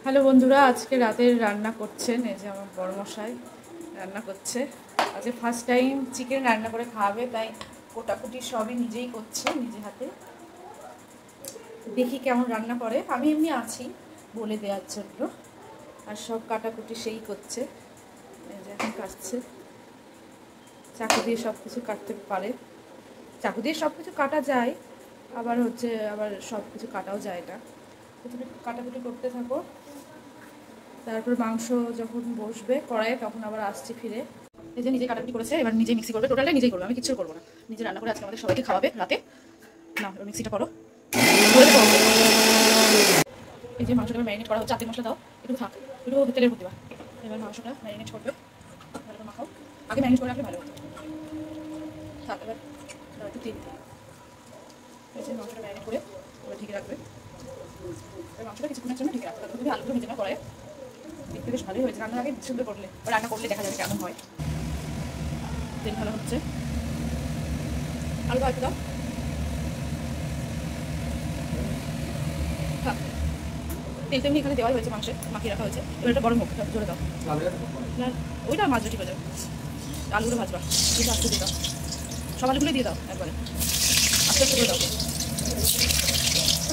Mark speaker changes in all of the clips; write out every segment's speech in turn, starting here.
Speaker 1: Hello বন্ধুরা, আজকে রাতের রান্না করছেন এই যে আমার বড়মশাই রান্না করছে। আজকে ফার্স্ট টাইম চিকেন রান্না করে খাওয়াবে, তাই কোটাকুটি সবই নিজেই করছে নিজে হাতে। দেখি কেমন রান্না করে, আমি এমনি আছি বলে দেওয়ার জন্য, আর সব কাটাকুটি সেই করছে। এই যে এখন কাটছে, চাকু দিয়ে সব কিছু কাটতে পারে, চাকু দিয়ে সব কিছু কাটা যায়, আবার সব কিছু কাটাও যায় না। তো তুমি কাটাকুটি করতে থাকো, তারপর মাংস যখন বসবে কড়াইয়ে তখন আবার আসছি ফিরে। এই যে নিজে কাটাকুটি করেছে, এবার নিজে মিক্সি করবে, টোটালটাই নিজেই করবে, আমি কিছু করবো না। নিজে রান্না করে আজকে আমাদের সবাইকে খাওয়াবে রাতে। না, এবার মিক্সিটা করো। এই যে মাংসটা ম্যারিনেট করা হচ্ছে, আতে মশলা দাও, একটু থাক, একটু তেলের মধ্যে। এবার মাংসটা ম্যারিনেট করবে, ভালো করে মাখাও। আগে ম্যারিনেট করে রাখলে ভালো হতো। থাক, এবার একটু তেল দিই। এই যে মাংসটা ম্যারিনেট করে এবার ঢেকে রাখবে। এবার মাংসটা কিছুক্ষণের জন্য ঢেকে রাখবে, তারপর তুমি আলুগুলো ভেজে না কড়াইয়ে। দেখতে বেশ ভালোই হয়েছে, রান্নার আগে সুন্দর করলে রান্না করলে দেখা যাবে কেমন হয়। তেল ভালো হচ্ছে, আলু একটু দাও। তেল তেমনি এখানে দেওয়াই হয়েছে, মাংসে মাখিয়ে রাখা হয়েছে। এবার একটা বড় মুখ জোরে দাও, না ওইটা মাছ রুটি বাজার। আলুগুলো ভাজবা, এটা আস্তে দিয়ে দাও, সব আলুগুলো দিয়ে দাও একবারে, আস্তে আস্তে করে দাও।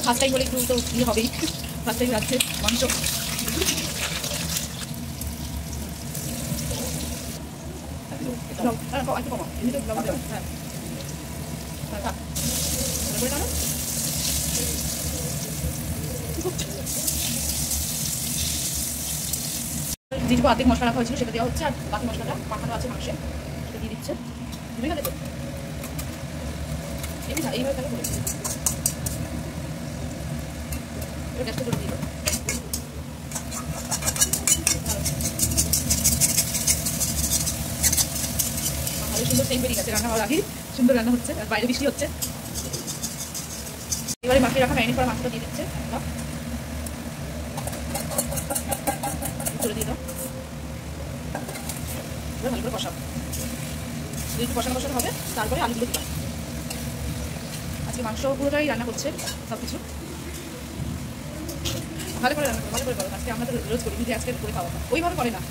Speaker 1: ফার্স্ট টাইম বলে একটু তো ইয়ে হবেই, ফার্স্ট টাইম রাখছে মাংস। একটু কমাও, এমনিতে লবণ দেওয়া। হ্যাঁ হ্যাঁ, করে দাও। যেটুকু আর্ধেক মশলা রাখা হয়েছিল সেটা দেওয়া হচ্ছে, আর বাকি মশলাটা মাখানো আছে মাংসে সেটা দিয়ে দিচ্ছে। তুমি গেলে তো এইভাবে তাহলে করে গ্যাসটা করে দিয়ে দাও। ভালো সুন্দর সেম বেরিয়ে গেছে, রান্না হওয়ার আগেই সুন্দর রান্না হচ্ছে, আর বাইরে বৃষ্টি হচ্ছে। এবারে মাখিয়ে রাখা ম্যারিনেট করা মাংসটা দিয়ে দিচ্ছে, করে দিয়ে দাও। এবার ভালো করে কষাবো, একটু কষানো কষানো হবে, তারপরে আলুগুলো দিলাম। আজকে মাংস পুরোটাই রান্না করছে, সব কিছু ভালো করে রান্না করো, ভালো করে করো। আজকে আমরা তো রোজ করি, কিন্তু আজকে করে খাওয়া ওইভাবে করে না।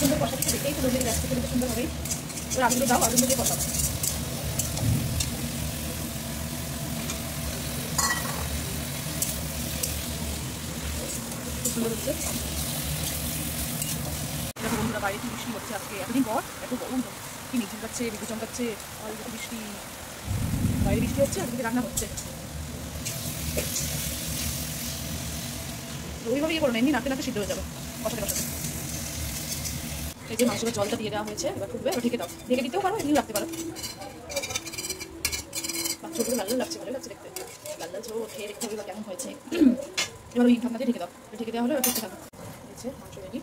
Speaker 1: সুন্দর কষা কিছু দেখেই তো রোজের গ্যাস থেকে কিন্তু সুন্দর হবেই। এবার আলুগুলো দাও, আলুগুলো দিয়ে কষাবো। খুব সুন্দর হচ্ছে। দেখো বন্ধুরা, বাইরে কি বৃষ্টি হচ্ছে আজকে, এতদিন পর এত গরম, কি মিছিল কাচ্ছে, বিদ্যুৎ চমকাচ্ছে, আর এত বৃষ্টি, বাইরে বৃষ্টি হচ্ছে আর রান্না হচ্ছে। ওইভাবে ইয়ে করো না, এমনি নাড়তে নাড়তে সিদ্ধ হয়ে যাবে কষাতে কষাতে। এই যে মাংসের জলটা দিয়ে দেওয়া হয়েছে, এবার ফুটবে, এবার ঢেকে দাও। ঢেকে দিতেও পারো, এমনিও রাখতে পারো। মাংসগুলো লাল লাল লাগছে, ভালো লাগছে দেখতে। লাল লাল ঝোল খেয়ে দেখতে হবে কেমন হয়েছে। এবার ওই ঢাকনাতে ঢেকে দাও, ঢেকে দেওয়া হলো, এবার ঢেকে থাকো। মাংস রেডি।